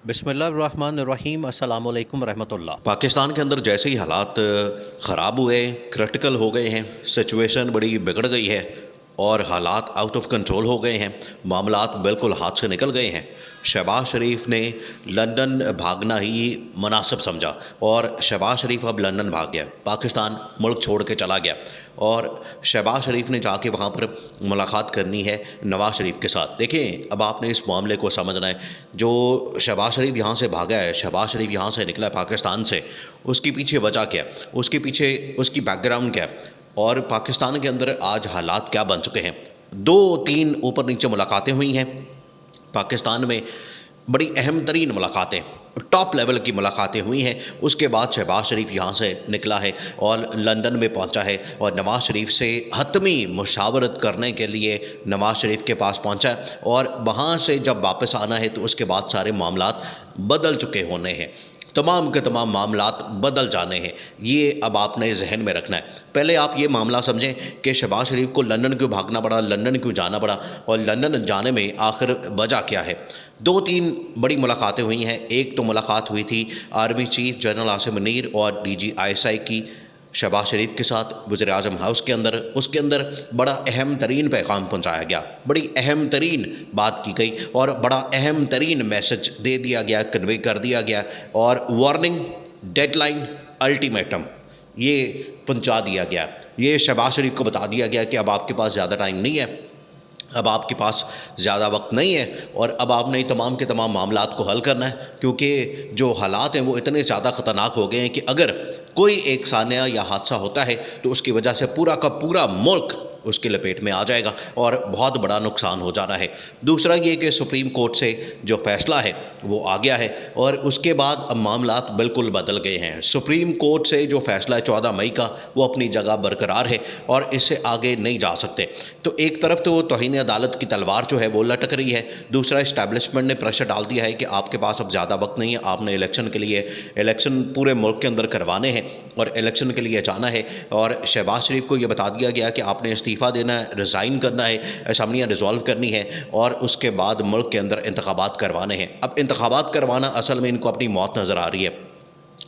بسم اللہ الرحمن الرحیم، السلام علیکم ورحمۃ اللہ۔ پاکستان کے اندر جیسے ہی حالات خراب ہوئے، کرٹیکل ہو گئے ہیں، سچویشن بڑی بگڑ گئی ہے اور حالات آؤٹ آف کنٹرول ہو گئے ہیں، معاملات بالکل ہاتھ سے نکل گئے ہیں۔ شہباز شریف نے لندن بھاگنا ہی مناسب سمجھا اور شہباز شریف اب لندن بھاگ گیا، پاکستان ملک چھوڑ کے چلا گیا اور شہباز شریف نے جا کے وہاں پر ملاقات کرنی ہے نواز شریف کے ساتھ۔ دیکھیں اب آپ نے اس معاملے کو سمجھنا ہے، جو شہباز شریف یہاں سے بھاگا ہے، شہباز شریف یہاں سے نکلا ہے پاکستان سے، اس کے پیچھے وجہ کیا ہے، اس کے پیچھے اس کی بیک گراؤنڈ کیا ہے اور پاکستان کے اندر آج حالات کیا بن چکے ہیں۔ دو تین اوپر نیچے ملاقاتیں ہوئی ہیں پاکستان میں، بڑی اہم ترین ملاقاتیں، ٹاپ لیول کی ملاقاتیں ہوئی ہیں۔ اس کے بعد شہباز شریف یہاں سے نکلا ہے اور لندن میں پہنچا ہے اور نواز شریف سے حتمی مشاورت کرنے کے لیے نواز شریف کے پاس پہنچا ہے اور وہاں سے جب واپس آنا ہے تو اس کے بعد سارے معاملات بدل چکے ہونے ہیں، تمام کے تمام معاملات بدل جانے ہیں۔ یہ اب آپ نے ذہن میں رکھنا ہے۔ پہلے آپ یہ معاملہ سمجھیں کہ شہباز شریف کو لندن کیوں بھاگنا پڑا، لندن کیوں جانا پڑا اور لندن جانے میں آخر وجہ کیا ہے۔ دو تین بڑی ملاقاتیں ہوئی ہیں۔ ایک تو ملاقات ہوئی تھی army chief general Asim Munir اور D G I S I کی شہباز شریف کے ساتھ وزیر اعظم ہاؤس کے اندر۔ اس کے اندر بڑا اہم ترین پیغام پہنچایا گیا، بڑی اہم ترین بات کی گئی اور بڑا اہم ترین میسج دے دیا گیا، کنوے کر دیا گیا اور وارننگ، ڈیڈ لائن، الٹیمیٹم یہ پہنچا دیا گیا۔ یہ شہباز شریف کو بتا دیا گیا کہ اب آپ کے پاس زیادہ ٹائم نہیں ہے، اب آپ کے پاس زیادہ وقت نہیں ہے اور اب آپ نے تمام کے تمام معاملات کو حل کرنا ہے، کیونکہ جو حالات ہیں وہ اتنے زیادہ خطرناک ہو گئے ہیں کہ اگر کوئی ایک ثانیہ یا حادثہ ہوتا ہے تو اس کی وجہ سے پورا کا پورا ملک اس کی لپیٹ میں آ جائے گا اور بہت بڑا نقصان ہو جانا ہے۔ دوسرا یہ کہ سپریم کورٹ سے جو فیصلہ ہے وہ آ گیا ہے اور اس کے بعد اب معاملات بالکل بدل گئے ہیں۔ سپریم کورٹ سے جو فیصلہ ہے 14 مئی کا، وہ اپنی جگہ برقرار ہے اور اس سے آگے نہیں جا سکتے۔ تو ایک طرف تو وہ توہین عدالت کی تلوار جو ہے وہ لٹک رہی ہے، دوسرا اسٹیبلشمنٹ نے پریشر ڈال دیا ہے کہ آپ کے پاس اب زیادہ وقت نہیں ہے، آپ نے الیکشن کے لیے الیکشن پورے ملک کے اندر کروانے ہیں اور الیکشن کے لیے جانا ہے اور شہباز شریف کو یہ بتا دیا گیا کہ آپ نے استعفیٰ دینا ہے، ریزائن کرنا ہے، اسمبلیاں ڈیزالو کرنی ہے اور اس کے بعد ملک کے اندر انتخابات کروانے ہیں۔ اب انتخابات کروانا اصل میں ان کو اپنی موت نظر آ رہی ہے۔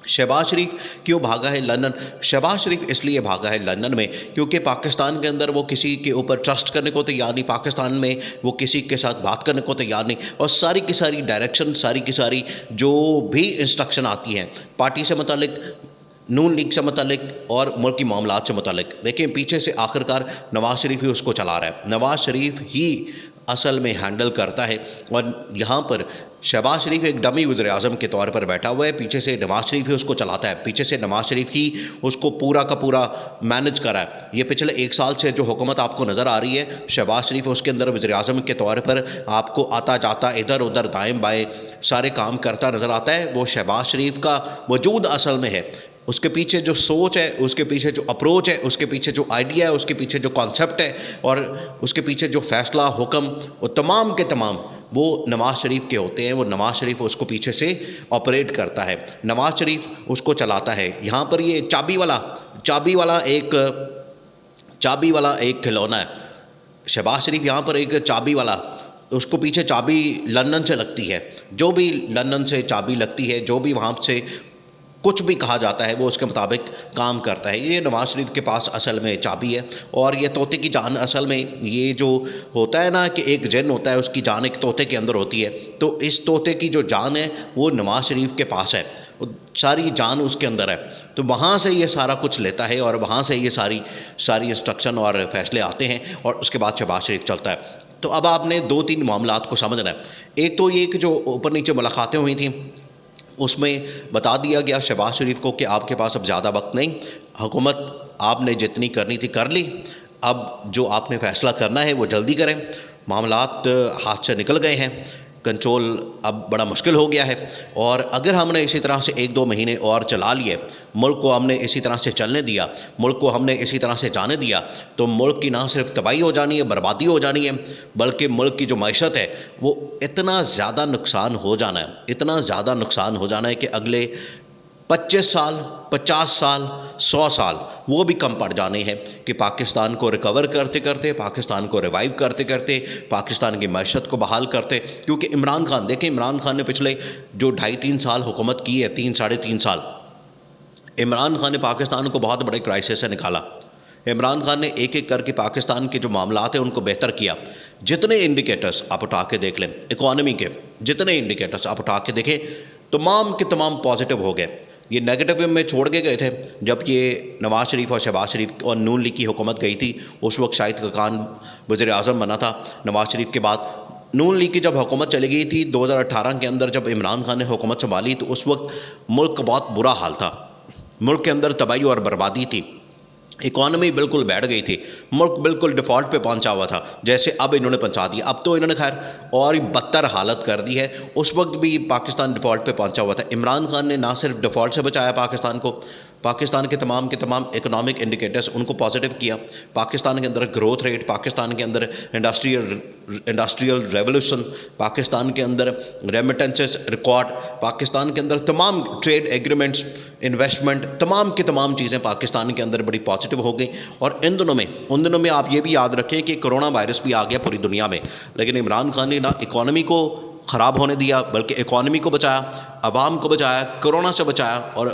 شہباز شریف کیوں بھاگا ہے لندن؟ شہباز شریف اس لیے بھاگا ہے لندن میں کیونکہ پاکستان کے اندر وہ کسی کے اوپر ٹرسٹ کرنے کو تیار نہیں، پاکستان میں وہ کسی کے ساتھ بات کرنے کو تیار نہیں اور ساری کی ساری ڈائریکشن، ساری کی ساری جو بھی انسٹرکشن آتی ہیں پارٹی سے متعلق، نون لیگ سے متعلق اور ملکی معاملات سے متعلق، دیکھیں پیچھے سے آخرکار نواز شریف ہی اس کو چلا رہا ہے، نواز شریف ہی اصل میں ہینڈل کرتا ہے اور یہاں پر شہباز شریف ایک ڈمی وزیر اعظم کے طور پر بیٹھا ہوا ہے، پیچھے سے نواز شریف ہی اس کو چلاتا ہے، پیچھے سے نواز شریف ہی اس کو پورا کا پورا مینج کر رہا ہے۔ یہ پچھلے ایک سال سے جو حکومت آپ کو نظر آ رہی ہے، شہباز شریف اس کے اندر وزیر اعظم کے طور پر آپ کو آتا جاتا ادھر ادھر دائیں بائیں سارے کام کرتا نظر آتا ہے۔ وہ شہباز شریف کا وجود اصل میں ہے، اس کے پیچھے جو سوچ ہے، اس کے پیچھے جو اپروچ ہے، اس کے پیچھے جو آئیڈیا ہے، اس کے پیچھے جو کانسیپٹ ہے اور اس کے پیچھے جو فیصلہ، حکم، وہ تمام کے تمام وہ نواز شریف کے ہوتے ہیں۔ وہ نواز شریف اس کو پیچھے سے آپریٹ کرتا ہے، نواز شریف اس کو چلاتا ہے۔ یہاں پر یہ چابی والا ایک کھلونا ہے، شہباز شریف یہاں پر ایک چابی والا، اس کو پیچھے چابی لندن سے لگتی ہے، جو بھی لندن سے چابی لگتی ہے، جو بھی وہاں سے کچھ بھی کہا جاتا ہے وہ اس کے مطابق کام کرتا ہے۔ یہ نواز شریف کے پاس اصل میں چابی ہے اور یہ طوطے کی جان، اصل میں یہ جو ہوتا ہے نا کہ ایک جن ہوتا ہے، اس کی جان ایک طوطے کے اندر ہوتی ہے، تو اس طوطے کی جو جان ہے وہ نواز شریف کے پاس ہے، وہ ساری جان اس کے اندر ہے، تو وہاں سے یہ سارا کچھ لیتا ہے اور وہاں سے یہ ساری انسٹرکشن اور فیصلے آتے ہیں اور اس کے بعد شہباز شریف چلتا ہے۔ تو اب آپ نے دو تین معاملات کو سمجھنا ہے۔ ایک تو یہ کہ جو اوپر نیچے ملاقاتیں ہوئی تھیں اس میں بتا دیا گیا شہباز شریف کو کہ آپ کے پاس اب زیادہ وقت نہیں، حکومت آپ نے جتنی کرنی تھی کر لی، اب جو آپ نے فیصلہ کرنا ہے وہ جلدی کریں، معاملات ہاتھ سے نکل گئے ہیں، کنٹرول اب بڑا مشکل ہو گیا ہے اور اگر ہم نے اسی طرح سے ایک دو مہینے اور چلا لیے، ملک کو ہم نے اسی طرح سے چلنے دیا، ملک کو ہم نے اسی طرح سے جانے دیا، تو ملک کی نہ صرف تباہی ہو جانی ہے، بربادی ہو جانی ہے، بلکہ ملک کی جو معیشت ہے وہ اتنا زیادہ نقصان ہو جانا ہے، اتنا زیادہ نقصان ہو جانا ہے کہ اگلے 25 سال 50 سال 100 سال وہ بھی کم پڑ جانے ہیں کہ پاکستان کو ریکور کرتے کرتے، پاکستان کو ریوائیو کرتے کرتے، پاکستان کی معیشت کو بحال کرتے. کیونکہ عمران خان دیکھیں، عمران خان نے پچھلے جو 2.5-3 سال حکومت کی ہے، 3-3.5 سال، عمران خان نے پاکستان کو بہت بڑے کرائسس سے نکالا. عمران خان نے ایک ایک کر کے پاکستان کے جو معاملات ہیں ان کو بہتر کیا. جتنے انڈیکیٹرز آپ اٹھا کے دیکھ لیں اکانومی کے، جتنے انڈیکیٹرز آپ اٹھا کے دیکھیں، تمام کے تمام پازیٹیو ہو گئے. یہ نیگیٹو میں چھوڑ کے گئے تھے جب یہ نواز شریف اور شہباز شریف اور نون لیگ کی حکومت گئی تھی. اس وقت شاہد خاقان وزیر اعظم بنا تھا نواز شریف کے بعد. نون لیگ کی جب حکومت چلی گئی تھی 2018 کے اندر، جب عمران خان نے حکومت سنبھالی تو اس وقت ملک کا بہت برا حال تھا. ملک کے اندر تباہی اور بربادی تھی، اکانومی بالکل بیٹھ گئی تھی، ملک بالکل ڈیفالٹ پہ پہنچا ہوا تھا، جیسے اب انہوں نے پہنچا دیا. اب تو انہوں نے خیر اور بدتر حالت کر دی ہے. اس وقت بھی پاکستان ڈیفالٹ پہ پہنچا ہوا تھا. عمران خان نے نہ صرف ڈیفالٹ سے بچایا پاکستان کو، پاکستان کے تمام اکنامک انڈیکیٹرز ان کو پازیٹیو کیا. پاکستان کے اندر گروتھ ریٹ، پاکستان کے اندر انڈسٹریل ریولوشن، پاکستان کے اندر ریمیٹنسز ریکارڈ، پاکستان کے اندر تمام ٹریڈ ایگریمنٹس، انویسٹمنٹ، تمام کی تمام چیزیں پاکستان کے اندر بڑی پازیٹیو ہو گئی. اور ان دنوں میں آپ یہ بھی یاد رکھیں کہ کرونا وائرس بھی آ گیا پوری دنیا میں، لیکن عمران خان نے نہ اکانومی کو خراب ہونے دیا بلکہ اکانومی کو بچایا، عوام کو بچایا، کرونا سے بچایا اور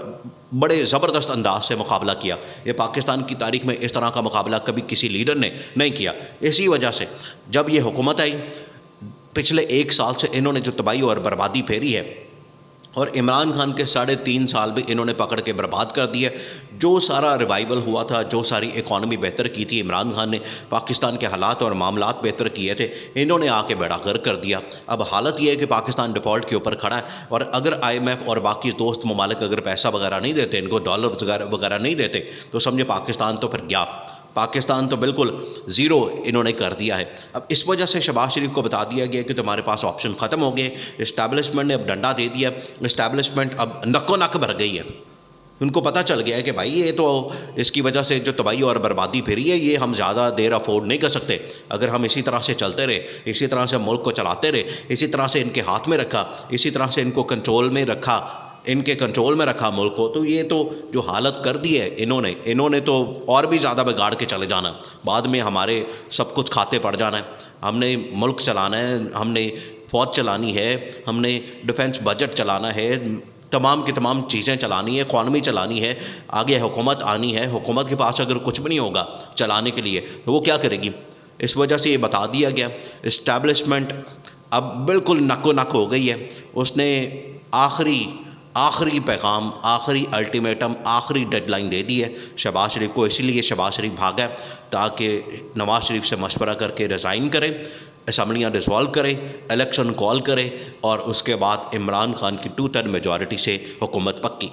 بڑے زبردست انداز سے مقابلہ کیا. یہ پاکستان کی تاریخ میں اس طرح کا مقابلہ کبھی کسی لیڈر نے نہیں کیا. اسی وجہ سے جب یہ حکومت آئی پچھلے 1 سال سے انہوں نے جو تباہی اور بربادی پھیری ہے، اور عمران خان کے 3.5 سال بھی انہوں نے پکڑ کے برباد کر دیا. جو سارا ریوائیول ہوا تھا، جو ساری اکانومی بہتر کی تھی عمران خان نے، پاکستان کے حالات اور معاملات بہتر کیے تھے، انہوں نے آ کے بیڑا غرق کر دیا. اب حالت یہ ہے کہ پاکستان ڈیفالٹ کے اوپر کھڑا ہے، اور اگر IMF اور باقی دوست ممالک اگر پیسہ وغیرہ نہیں دیتے، ان کو ڈالر وغیرہ نہیں دیتے، تو سمجھے پاکستان تو پھر گیا، پاکستان تو بالکل زیرو انہوں نے کر دیا ہے. اب اس وجہ سے شہباز شریف کو بتا دیا گیا کہ تمہارے پاس آپشن ختم ہو گئے. اسٹیبلشمنٹ نے اب ڈنڈا دے دیا، اسٹیبلشمنٹ اب نکو نک بھر گئی ہے. ان کو پتہ چل گیا ہے کہ بھائی یہ تو اس کی وجہ سے جو تباہی اور بربادی پھیری ہے یہ ہم زیادہ دیر افورڈ نہیں کر سکتے. اگر ہم اسی طرح سے چلتے رہے، اسی طرح سے ملک کو چلاتے رہے، اسی طرح سے ان کے ہاتھ میں رکھا، اسی طرح سے ان کو کنٹرول میں رکھا، ان کے کنٹرول میں رکھا ملک کو، تو یہ تو جو حالت کر دی ہے انہوں نے تو اور بھی زیادہ بگاڑ کے چلے جانا. بعد میں ہمارے سب کچھ کھاتے پڑ جانا ہے. ہم نے ملک چلانا ہے، ہم نے فوج چلانی ہے، ہم نے ڈیفنس بجٹ چلانا ہے، تمام کی تمام چیزیں چلانی ہے، اکانومی چلانی ہے، آگے حکومت آنی ہے. حکومت کے پاس اگر کچھ بھی نہیں ہوگا چلانے کے لیے تو وہ کیا کرے گی؟ اس وجہ سے یہ بتا دیا گیا اسٹیبلشمنٹ اب بالکل نکو نک ہو گئی ہے. اس نے آخری پیغام، آخری الٹیمیٹم، آخری ڈیڈ لائن دے دی ہے شہباز شریف کو. اسی لیے شہباز شریف بھاگا تاکہ نواز شریف سے مشورہ کر کے ریزائن کرے، اسمبلیاں ڈسالو کرے، الیکشن کال کرے، اور اس کے بعد عمران خان کی 2/3 میجورٹی سے حکومت پکی.